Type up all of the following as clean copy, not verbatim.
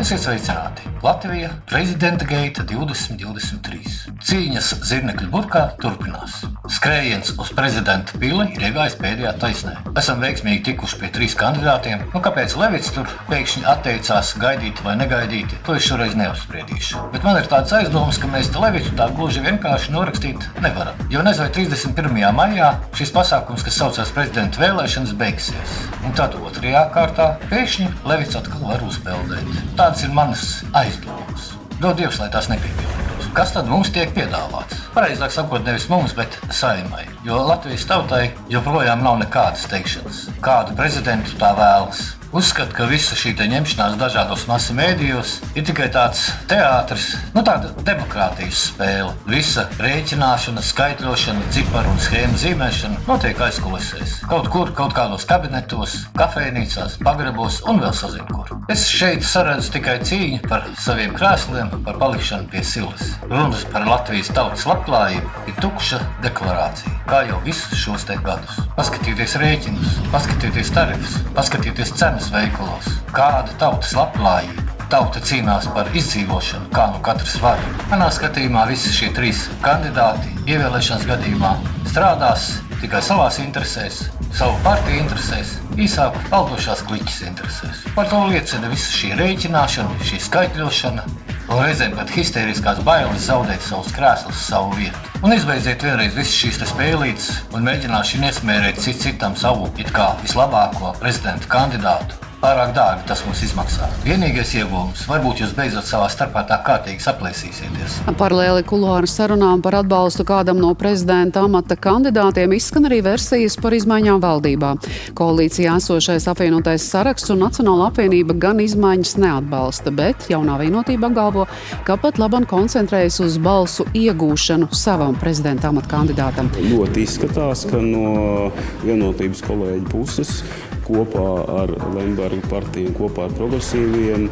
Esiet sveicināti! Latvija prezidenta geita 2023. Cīņas zirnekļu burkā turpinās. Skrējiens uz prezidenta pili ir iegājis pēdējā taisnē. Esam veiksmīgi tikuši pie 3 kandidātiem. Kāpēc Levits tur pēkšņi atteicās gaidīt vai negaidīt, to es šoreiz neuzspriedīšu. Bet man ir tāds aizdoms, ka mēs Levitu tā gluži vienkārši norakstīt nevaram. Jo nezinu, vai 31. maijā šis pasākums, kas saucās prezidenta vēlēšanas, beigsies. Un tad 2. kārtā pēkšņi Levits atkal var uzpeldēt. Tādas ir manas aizdomas. Dod Dievs, lai tās nepiepildītos. Kas tad mums tiek piedāvāts? Pareizāk sakot, nevis mums, bet Saeimai. Jo Latvijas tautai joprojām nav nekādas teikšanas. Kādu prezidentu tā vēlas? Uzskatu, ka visa šī ņemšanās dažādos masu mēdījos ir tikai tāds teātris, tāda demokrātijas spēle. Visa rēķināšana, skaitļošana, ciparu un schēmu zīmēšana notiek aizkulisēs. Kaut kur, kaut kādos kabinetos, kafejnīcās, pagrabos un vēl sazinu kur. Es šeit saredzu tikai cīņu par saviem krēsliem, par palikšanu pie silas. Runas par Latvijas tautas labklājību ir tukša deklarācija, kā jau visus šos te gadus. Paskatieties rēķinus, paskatieties tarifus, paskatieties cenas veikalos. Kāda tautas labklājība? Tauta cīnās par izdzīvošanu, kā nu katrs var. Manā skatījumā visi šie 3 kandidāti ievēlēšanas gadījumā strādās tikai savās interesēs, savu partiju interesēs, īsāk valdošās kliķis interesēs. Par to liecina visa šī rēķināšana, šī skaitļošana un reizēm pat histēriskās bailes zaudēt savus krēslus, savu vietu. Un izbeidziet vienreiz visas šīs spēlītes un mēģināšanu iesmērēt citam savu it kā vislabāko prezidenta kandidātu. Pārāk dārgi tas mums izmaksā. Vienīgais ieguvums, varbūt jūs beidzot savā starpā tā kārtīgi saplēsīsieties. Paralēli kuluāru sarunām par atbalstu kādam no prezidenta amata kandidātiem izskan arī versijas par izmaiņām valdībā. Koalīcijā esošais apvienotais saraksts un Nacionāla apvienība gan izmaiņas neatbalsta, bet jaunā vienotība apgalvo, ka pat labam koncentrējas uz balsu iegūšanu savam prezidenta amata kandidātam. Ļoti izskatās, ka no vienotības kolēģu puses kopā ar Lemberga partiju un kopā ar progresīviem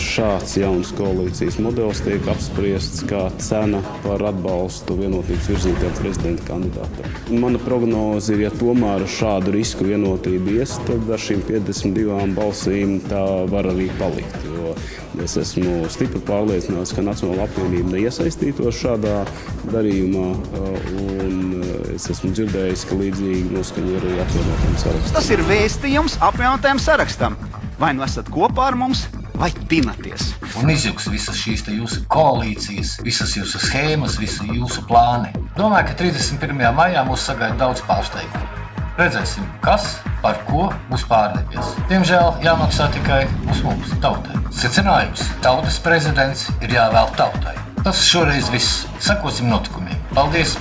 šāds jauns koalīcijas modelis tiek apspriests kā cena par atbalstu vienotības virzītājiem prezidenta kandidātam. Mana prognoze ir, ja tomēr šādu risku vienotību ies, tad ar šīm 52 balsīm tā var arī palikt. Jo es esmu stipri pārliecināts, ka Nacionāla apvienība neiesaistītos šādā darījumā, un es esmu dzirdējis, ka līdzīgi noskaņo arī apvienotajam sarakstam. Tas ir vēstījums apvienotajam sarakstam. Vai nu esat kopā ar mums, vai tinaties. Un izjūgs visas šīs jūsu koalīcijas, visas jūsu schēmas, visi jūsu plāni. Domāju, ka 31. maijā mūs sagaida daudz pārsteigumu. Redzēsim, kas par ko būs pārdevies. Diemžēl jāmaksā tikai mums, tautai. Secinājums: tautas prezidents ir jāvēl tautai. Tas šoreiz viss. Sekosim notikumiem. Paldies!